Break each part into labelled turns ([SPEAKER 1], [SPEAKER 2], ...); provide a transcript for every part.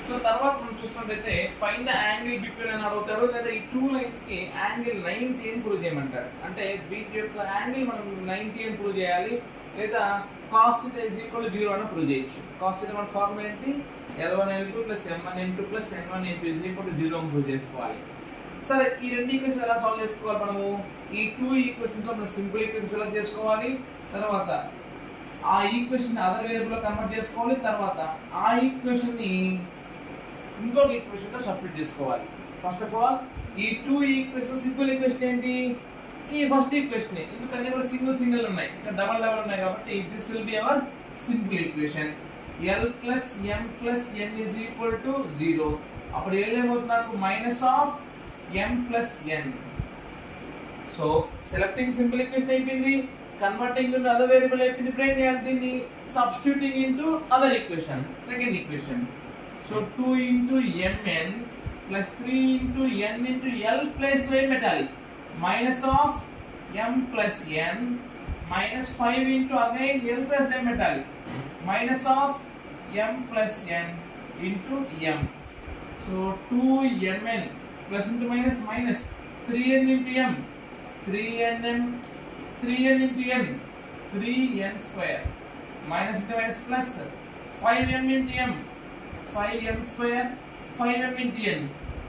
[SPEAKER 1] So తర్వాత మనం చూస్తున్నట్టయితే ఫైండ్ ద యాంగిల్ బిట్వీన్ అని అడుగుతాడు, లేదా ఈ టూ లైన్స్ కి యాంగిల్ 90 అని ప్రూవ్ చేయమంటాడు. అంటే వీటి యొక్క యాంగిల్ మనం 90 అని ప్రూవ్ చేయాలి, లేదా cos θ = 0 అని ప్రూవ్ చేయొచ్చు. cos θ మన ఫార్ములా ఏంటి? L1L2 + M1M2 + N1N2 = 0 అని ప్రూవ్ చేసుకోవాలి. సరే, ఈ రెండు ఈక్వేషన్స్ ఎలా సాల్వ్ చేసుకోవాలి? మనము ఈ టూ ఈక్వేషన్స్ లో మనం సింపుల్ ఈక్వేషన్ సెలెక్ట్ చేసుకోవాలి, తర్వాత ఆ ఈక్వేషన్ అదర్ వేరియబుల్ లో కన్వర్ట్ చేసుకోవాలి, తర్వాత ఆ ఈక్వేషన్ ని ఇంకొక ఈక్వేషన్ తో సబ్స్టిట్యూట్ చేసుకోవాలి. ఫస్ట్ ఆఫ్ ఆల్ ఈ టూ ఈక్వేషన్ సింపుల్ ఈక్వేషన్ ఏంటి? ఈ ఫస్ట్ ఈక్వేషన్. ఎందుకంటే ఇక్కడ సింగిల్ ఉన్నాయి, ఇక్కడ డబుల్ ఉన్నాయి కాబట్టి this will be our simple equation. L + M + N = 0. అప్పుడు ఏమవుతుంది? నాకు -M + N. So selecting simple equation అయిపోయింది, కన్వర్టింగ్ ఇంటూ అదర్ వేరియబుల్ అయిపోయింది. ఇప్పుడు ఏం చేయాలి? దీన్ని substituting into other equation, second equation. So 2 × Mn + 3 × N × L place లో ఏం పెట్టాలి? -M + N -5 × again L place లో ఏం పెట్టాలి? -M + N × M. So 2Mn plus into minus minus 3n × M 3N × N 3n² minus into minus plus 5m × M 5m² 5m × N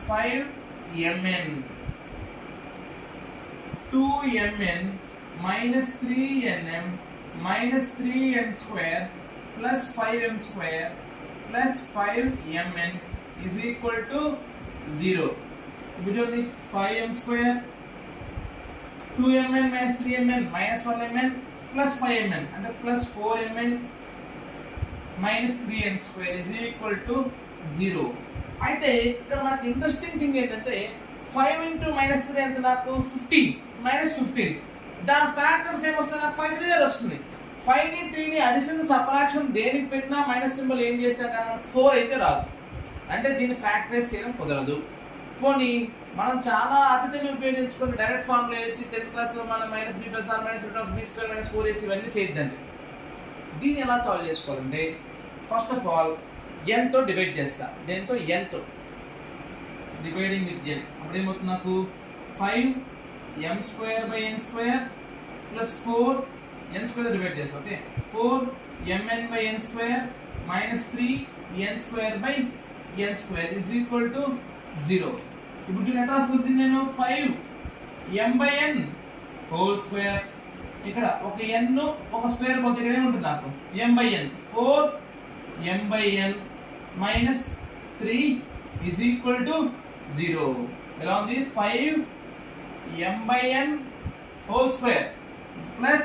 [SPEAKER 1] 5mn 2mn minus 3nm minus 3n² plus 5m² plus 5mn is equal to 0. If 5m² 2mn minus 3mn minus 1mn plus 5mn and plus 4mn minus 3n² is equal to 0. అయితే ఇక్కడ మనకి interesting thing ఏంటంటే 5 into minus 3 ఎంత? నాకు 15 minus 15. దాని factors ఏమొస్తాయి? నాకు 5 3 వస్తుంది. 5 ని 3 ని అడిషన్ సబ్ట్రాక్షన్ దేనికి పెట్టినా మైనస్ సింబల్ ఏం చేసినా కానీ 4 అయితే రాదు. అంటే దీన్ని ఫ్యాక్టరైజ్ చేయడం కుదరదు. పోనీ మనం చాలా అతిథిని ఉపయోగించుకొని డైరెక్ట్ ఫార్ములా వేసి 10th క్లాస్ లో మనం -b + r - b² - 4ac ఇవన్నీ చేయొద్దండి. దీన్ని ఎలా సాల్వ్ చేసుకోవాలంటే ఫస్ట్ ఆఫ్ ఆల్ n తో డివైడ్ చేస్తా. దేంతో? n తో. Dividing with n. అప్పుడు ఏమవుతుంది? నాకు 5m² n² plus 4n² divide చేస్తా. Okay, 4mn/n² minus 3n² is equal to 0. ఇప్పుడు దీన్ని ఎట్లా రాసుకొచ్చింది నేను? 5m/n² ఇక్కడ ఒక n ఒక స్క్వేర్ పోతే ఇక్కడ ఏముంటుంది? నాకు m/n 4m/n minus 3 is equal to 0. ఎలా ఉంది? 5m/n² plus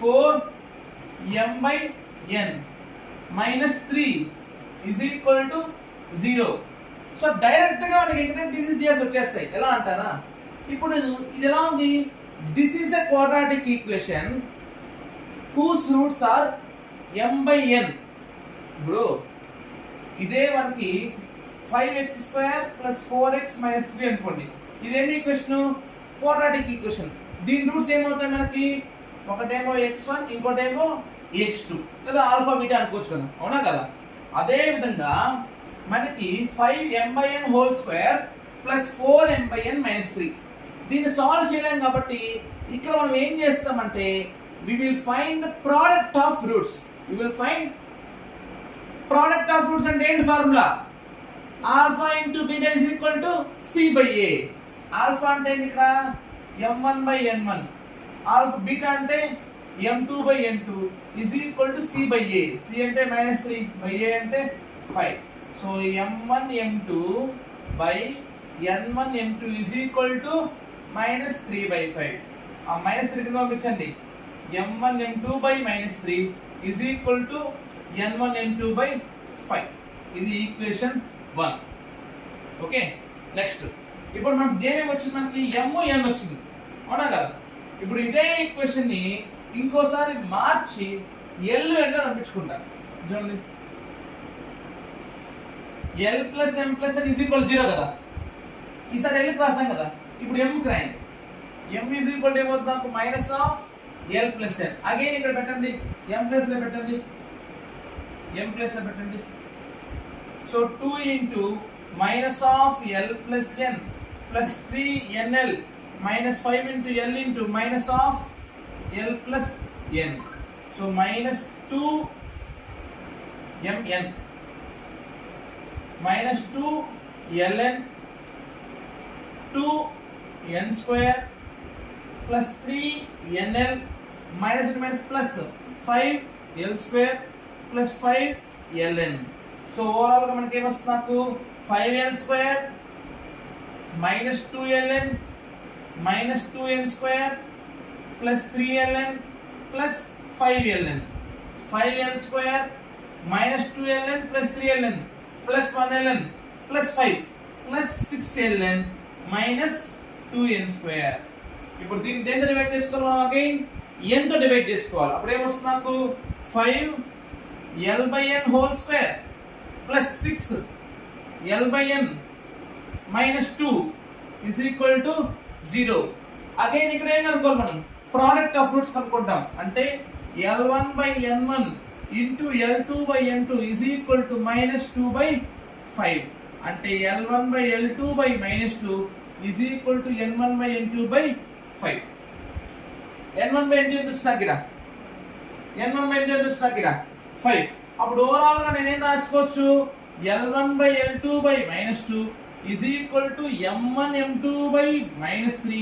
[SPEAKER 1] 4m/n minus 3 is equal to 0. So direct గా మనకి ఇక్కడ డిసిజెస్ వచ్చేస్తాయి. ఎలా అంటారా? ఇప్పుడు ఇది ఎలా ఉంది? This is a quadratic equation whose roots are m/n. Bro ఇదే మనకి 5x² plus 4x minus 3 అనుకోండి. ఇదేమి ఈక్వేషన్? Quadratic equation. దీని రూట్స్ ఏమవుతాయి మనకి? ఒకటేమో x1 ఇంకోటేమో x2 లేదా ఆల్ఫా బీటా అనుకోవచ్చు కదా, అవునా కదా? అదే విధంగా మనకి 5m/n² plus 4m/n minus 3 దీన్ని సాల్వ్ చేయలేం కాబట్టి ఇక్కడ మనం ఏం చేస్తామంటే we will find the product of roots. We will find product of roots అంటే ఏంటి formula? Alpha into beta is equal to c/a. Alpha అంటే ఇక్కడ m1/n1, ఆల్ఫా బీటా అంటే m2/n2 is equal to c/a. c అంటే -3 a అంటే 5. So m1m2/n1m2 is equal to -3/5. ఆ -3 కింద పంపించండి. m1m2/-3 is equal to n1m2/5. ఇది ఈక్వేషన్ 1. ఓకే, నెక్స్ట్ ఇప్పుడు మనకి దేని వచ్చింది? మనకి m వచ్చింది, అవునా కదా? ఇప్పుడు ఇదే ఈక్వేషన్ ని ఇంకోసారి మార్చి l అంటే పంపించుకుంటా. చూడండి, l + m + n = 0 కదా. ఈసారి l రాసాం కదా, ఇప్పుడు m కి రాయండి. m = ఏమవుతుంది? నాకు -l + n. అగైన్ ఇక్కడ పెట్టండి, m ప్లేస్ లో పెట్టండి, m ప్లేస్ లో పెట్టండి. So 2 into minus of L plus N plus 3NL minus 5 into L into minus of L plus N. So minus 2mn minus 2ln 2n square plus 3nl minus minus plus 5l square plus 5ln. So overall గా మనకి ఏమొస్తుంది నాకు 5l square minus 2ln minus 2n square plus 3ln plus 5ln. 5l square minus 2ln plus 3ln plus 1ln plus 5 plus 6ln minus 2n square. ఇప్పుడు దీన్ని దేంతో divide చేసుకోవాలి మనం again n తో డివైడ్ చేసుకోవాలి. అప్పుడు ఏమొస్తుంది నాకు 5l/n whole square plus 6l/n minus 2 is equal to 0. Again ఇక్కడ ఏం కనుక్కోవాలి మనం ప్రోడక్ట్ ఆఫ్ రూట్స్ కనుక్కుంటాం. అంటే l1/n1 into l2/n2 is equal to minus 2/5. అంటే l1/l2/-2 is equal to n1/n2/5. n1/n2 ఎంత వచ్చింది ఇక్కడ? n1/n2 ఎంత వచ్చింది ఇక్కడ? 5. అప్పుడు ఓవరాల్ గా నేను ఏం రాసుకోవచ్చు? l1/l2/-2 is equal to m1m2/-3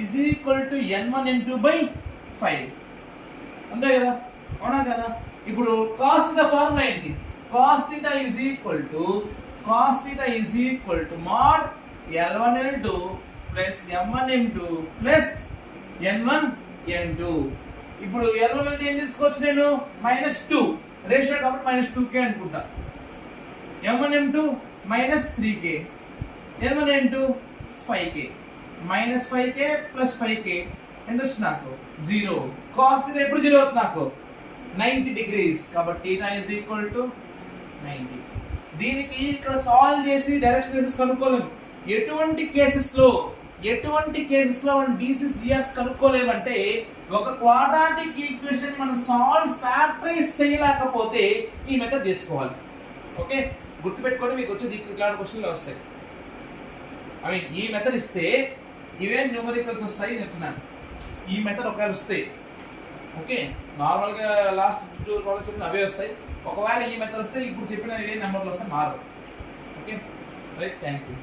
[SPEAKER 1] is equal to n1n2/5. అంతే కదా? అవునా కదా? ఇప్పుడు cos θ ఫార్ములా ఏంటి? cos θ is equal to mod l1l2 plus m1m2 plus n1n2. ఇప్పుడు l1l2 ఏం తీసుకోవచ్చు నేను? -2 రేషియో కాబట్టి -2k అనుకుంటా. m1m2 -3k, n1n2 5k, -5k plus 5k ఎంత వచ్చింది నాకు? 0. cos θ ఎప్పుడు 0 అవుతుంది నాకు? 90 degrees. కాబట్టి θ is equal to 90. దీనికి ఇక్కడ సాల్వ్ చేసి డైరెక్షన్ బేసిస్ కనుక్కోలేము. ఎటువంటి కేసెస్ లో మనం DCs DRs కనుక్కోలేమంటే ఒక క్వాడ్రాటిక్ ఈక్వేషన్ మనం సాల్వ్ ఫ్యాక్టరైజ్ చేయలేకపోతే ఈ మెథడ్ చేసుకోవాలి. ఓకే, గుర్తుపెట్టుకోండి, మీకు వచ్చే ఇట్లాంటి క్వశ్చన్లు వస్తాయి. ఈ మెథడ్ ఇస్తే ఇవే న్యూమరికల్స్ వస్తాయి చెప్తున్నాను. ఈ మెథడ్ ఒకవేళ వస్తాయి, ఓకే, నార్మల్గా లాస్ట్ 2 ప్రాబ్లమ్స్ చెప్పిన అవే వస్తాయి. ఒకవేళ ఈ మెథడ్ వస్తే ఇప్పుడు చెప్పిన ఇవే నెంబర్లు వస్తాయి, మారు. Okay right, thank you.